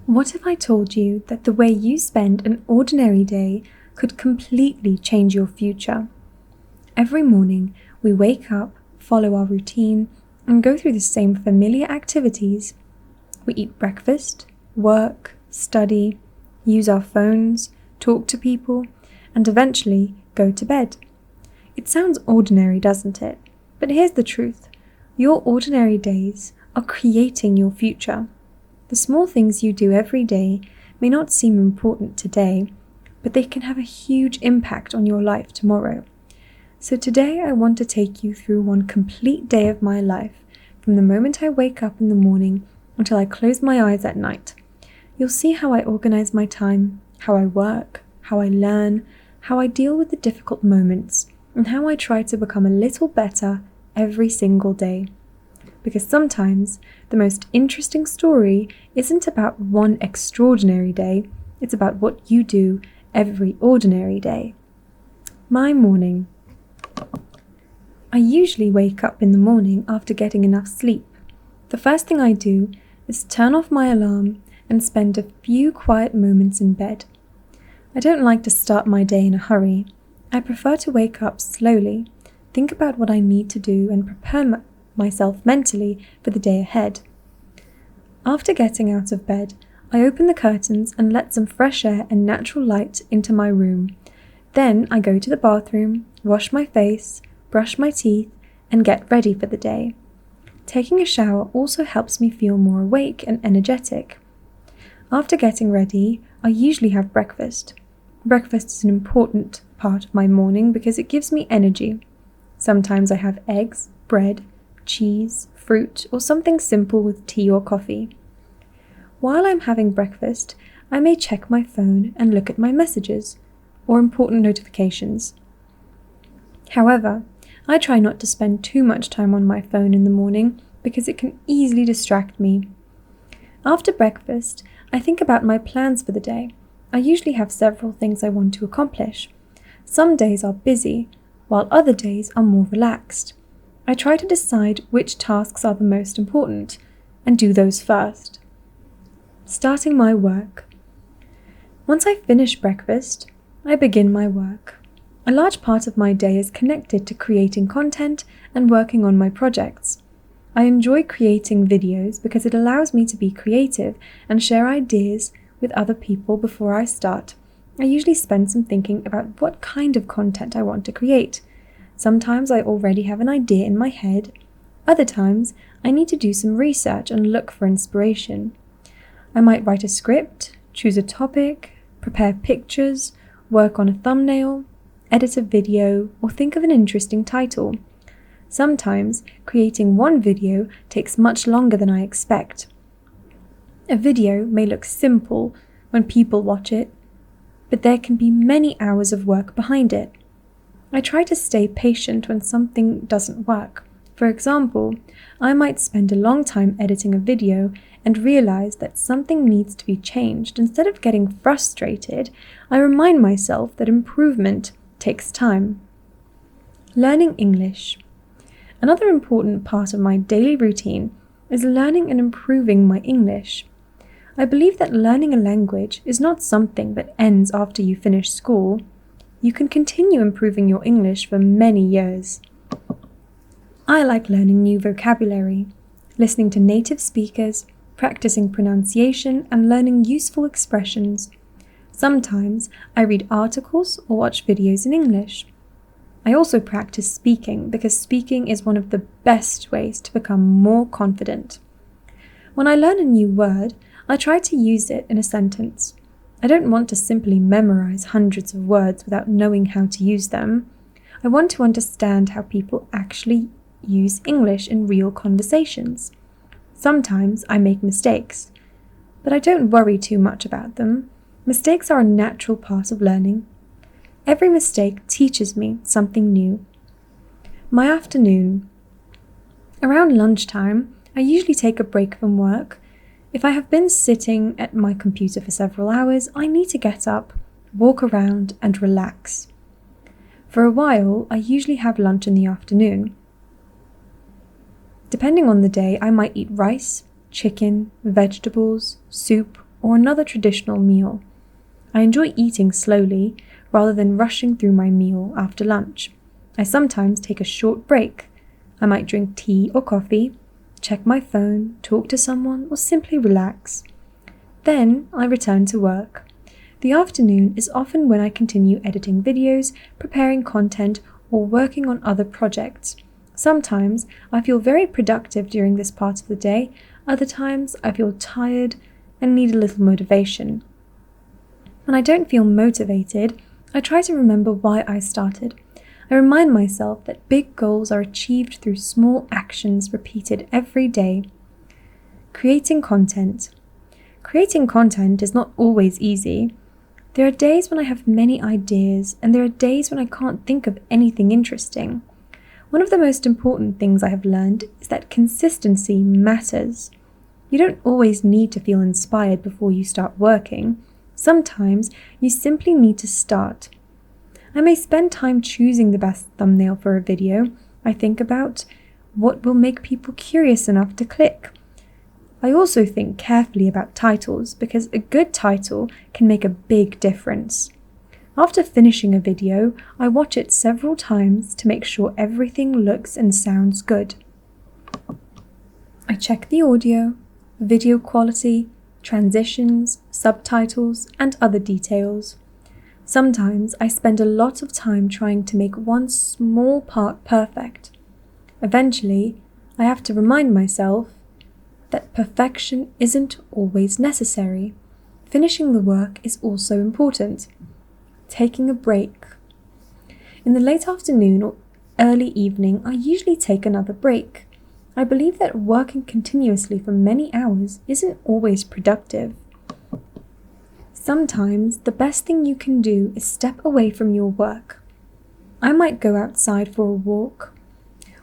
What if I told you that the way you spend an ordinary day could completely change your future? Every morning, we wake up, follow our routine, and go through the same familiar activities. We eat breakfast, work, study, use our phones, talk to people, and eventually go to bed. It sounds ordinary, doesn't it? But here's the truth. Your ordinary days are creating your future. The small things you do every day may not seem important today, but they can have a huge impact on your life tomorrow. So today I want to take you through one complete day of my life, from the moment I wake up in the morning until I close my eyes at night. You'll see how I organize my time, how I work, how I learn, how I deal with the difficult moments, and how I try to become a little better every single day. Because sometimes the most interesting story isn't about one extraordinary day, it's about what you do every ordinary day. My morning. I usually wake up in the morning after getting enough sleep. The first thing I do is turn off my alarm and spend a few quiet moments in bed. I don't like to start my day in a hurry. I prefer to wake up slowly, think about what I need to do, and prepare myself mentally for the day ahead. After getting out of bed, I open the curtains and let some fresh air and natural light into my room. Then I go to the bathroom, wash my face, brush my teeth, and get ready for the day. Taking a shower also helps me feel more awake and energetic. After getting ready, I usually have breakfast. Breakfast is an important part of my morning because it gives me energy. Sometimes I have eggs, bread, cheese, fruit, or something simple with tea or coffee. While I'm having breakfast, I may check my phone and look at my messages or important notifications. However, I try not to spend too much time on my phone in the morning because it can easily distract me. After breakfast, I think about my plans for the day. I usually have several things I want to accomplish. Some days are busy, while other days are more relaxed. I try to decide which tasks are the most important and do those first. Starting my work. Once I finish breakfast, I begin my work. A large part of my day is connected to creating content and working on my projects. I enjoy creating videos because it allows me to be creative and share ideas with other people before I start. I usually spend some thinking about what kind of content I want to create. Sometimes I already have an idea in my head. Other times, I need to do some research and look for inspiration. I might write a script, choose a topic, prepare pictures, work on a thumbnail, edit a video, or think of an interesting title. Sometimes, creating one video takes much longer than I expect. A video may look simple when people watch it, but there can be many hours of work behind it. I try to stay patient when something doesn't work. For example, I might spend a long time editing a video and realize that something needs to be changed. Instead of getting frustrated, I remind myself that improvement takes time. Learning English. Another important part of my daily routine is learning and improving my English. I believe that learning a language is not something that ends after you finish school. You can continue improving your English for many years. I like learning new vocabulary, listening to native speakers, practicing pronunciation, and learning useful expressions. Sometimes I read articles or watch videos in English. I also practice speaking because speaking is one of the best ways to become more confident. When I learn a new word, I try to use it in a sentence. I don't want to simply memorize hundreds of words without knowing how to use them. I want to understand how people actually use English in real conversations. Sometimes I make mistakes, but I don't worry too much about them. Mistakes are a natural part of learning. Every mistake teaches me something new. My afternoon. Around lunchtime, I usually take a break from work. If I have been sitting at my computer for several hours, I need to get up, walk around, and relax. For a while, I usually have lunch in the afternoon. Depending on the day, I might eat rice, chicken, vegetables, soup, or another traditional meal. I enjoy eating slowly rather than rushing through my meal after lunch. I sometimes take a short break. I might drink tea or coffee, check my phone, talk to someone, or simply relax. Then I return to work. The afternoon is often when I continue editing videos, preparing content, or working on other projects. Sometimes I feel very productive during this part of the day, other times I feel tired and need a little motivation. When I don't feel motivated, I try to remember why I started. I remind myself that big goals are achieved through small actions repeated every day. Creating content. Creating content is not always easy. There are days when I have many ideas, and there are days when I can't think of anything interesting. One of the most important things I have learned is that consistency matters. You don't always need to feel inspired before you start working. Sometimes you simply need to start. I may spend time choosing the best thumbnail for a video. I think about what will make people curious enough to click. I also think carefully about titles because a good title can make a big difference. After finishing a video, I watch it several times to make sure everything looks and sounds good. I check the audio, video quality, transitions, subtitles, and other details. Sometimes I spend a lot of time trying to make one small part perfect. Eventually, I have to remind myself that perfection isn't always necessary. Finishing the work is also important. Taking a break. In the late afternoon or early evening, I usually take another break. I believe that working continuously for many hours isn't always productive. Sometimes the best thing you can do is step away from your work. I might go outside for a walk.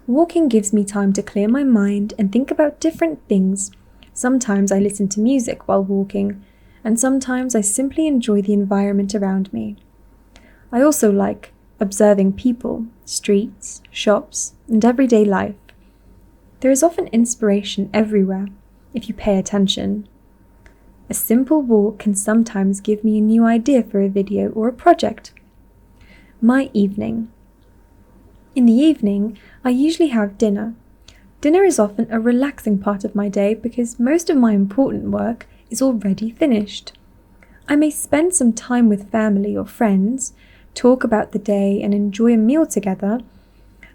Walking gives me time to clear my mind and think about different things. Sometimes I listen to music while walking, and sometimes I simply enjoy the environment around me. I also like observing people, streets, shops, and everyday life. There is often inspiration everywhere if you pay attention. A simple walk can sometimes give me a new idea for a video or a project. My evening. In the evening, I usually have dinner. Dinner is often a relaxing part of my day because most of my important work is already finished. I may spend some time with family or friends, talk about the day, and enjoy a meal together.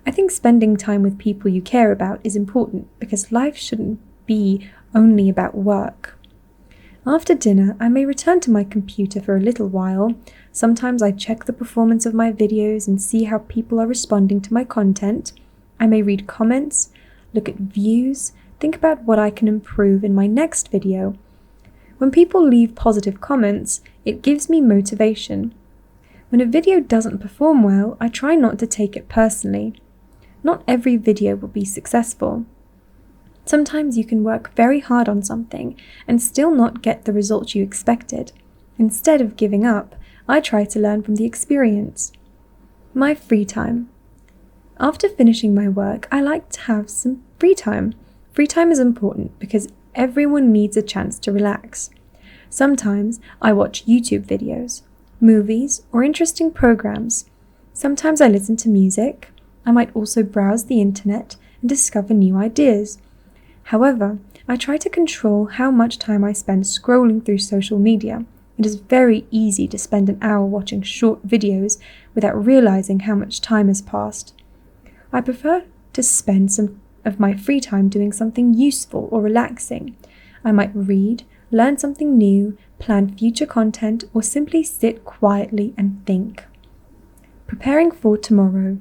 I think spending time with people you care about is important because life shouldn't be only about work. After dinner, I may return to my computer for a little while. Sometimes I check the performance of my videos and see how people are responding to my content. I may read comments, look at views, think about what I can improve in my next video. When people leave positive comments, it gives me motivation. When a video doesn't perform well, I try not to take it personally. Not every video will be successful. Sometimes you can work very hard on something and still not get the results you expected. Instead of giving up, I try to learn from the experience. My free time. After finishing my work, I like to have some free time. Free time is important because everyone needs a chance to relax. Sometimes I watch YouTube videos, movies, or interesting programs. Sometimes I listen to music. I might also browse the internet and discover new ideas. However, I try to control how much time I spend scrolling through social media. It is very easy to spend an hour watching short videos without realizing how much time has passed. I prefer to spend some of my free time doing something useful or relaxing. I might read, learn something new, plan future content, or simply sit quietly and think. Preparing for tomorrow.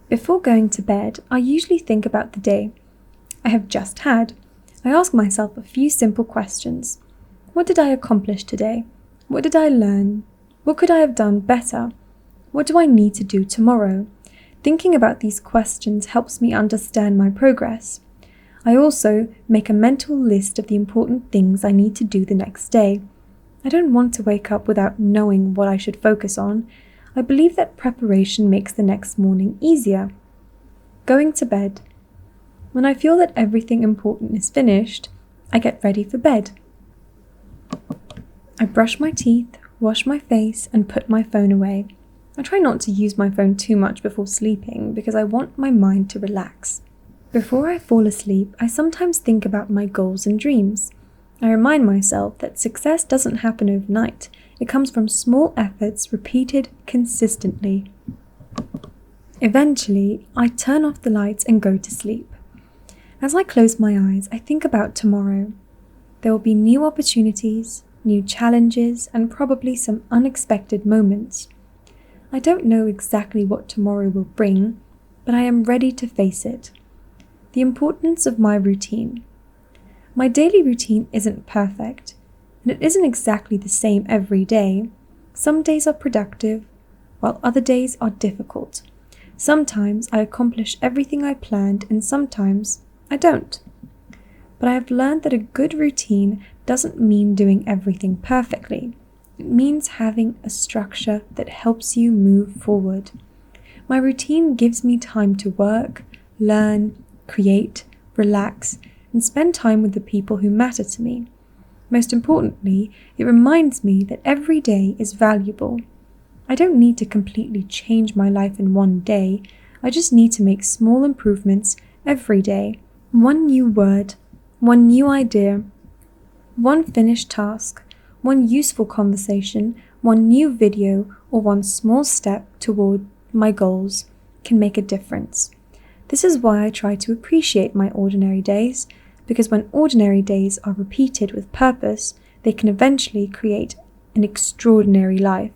Before going to bed, I usually think about the day I have just had. I ask myself a few simple questions. What did I accomplish today? What did I learn? What could I have done better? What do I need to do tomorrow? Thinking about these questions helps me understand my progress. I also make a mental list of the important things I need to do the next day. I don't want to wake up without knowing what I should focus on. I believe that preparation makes the next morning easier. Going to bed. When I feel that everything important is finished, I get ready for bed. I brush my teeth, wash my face, and put my phone away. I try not to use my phone too much before sleeping because I want my mind to relax. Before I fall asleep, I sometimes think about my goals and dreams. I remind myself that success doesn't happen overnight. It comes from small efforts repeated consistently. Eventually, I turn off the lights and go to sleep. As I close my eyes, I think about tomorrow. There will be new opportunities, new challenges, and probably some unexpected moments. I don't know exactly what tomorrow will bring, but I am ready to face it. The importance of my routine. My daily routine isn't perfect, and it isn't exactly the same every day. Some days are productive, while other days are difficult. Sometimes I accomplish everything I planned, and sometimes I don't. But I have learned that a good routine doesn't mean doing everything perfectly. It means having a structure that helps you move forward. My routine gives me time to work, learn, create, relax, and spend time with the people who matter to me. Most importantly, it reminds me that every day is valuable. I don't need to completely change my life in one day. I just need to make small improvements every day. One new word, one new idea, one finished task, one useful conversation, one new video, or one small step toward my goals can make a difference. This is why I try to appreciate my ordinary days, because when ordinary days are repeated with purpose, they can eventually create an extraordinary life.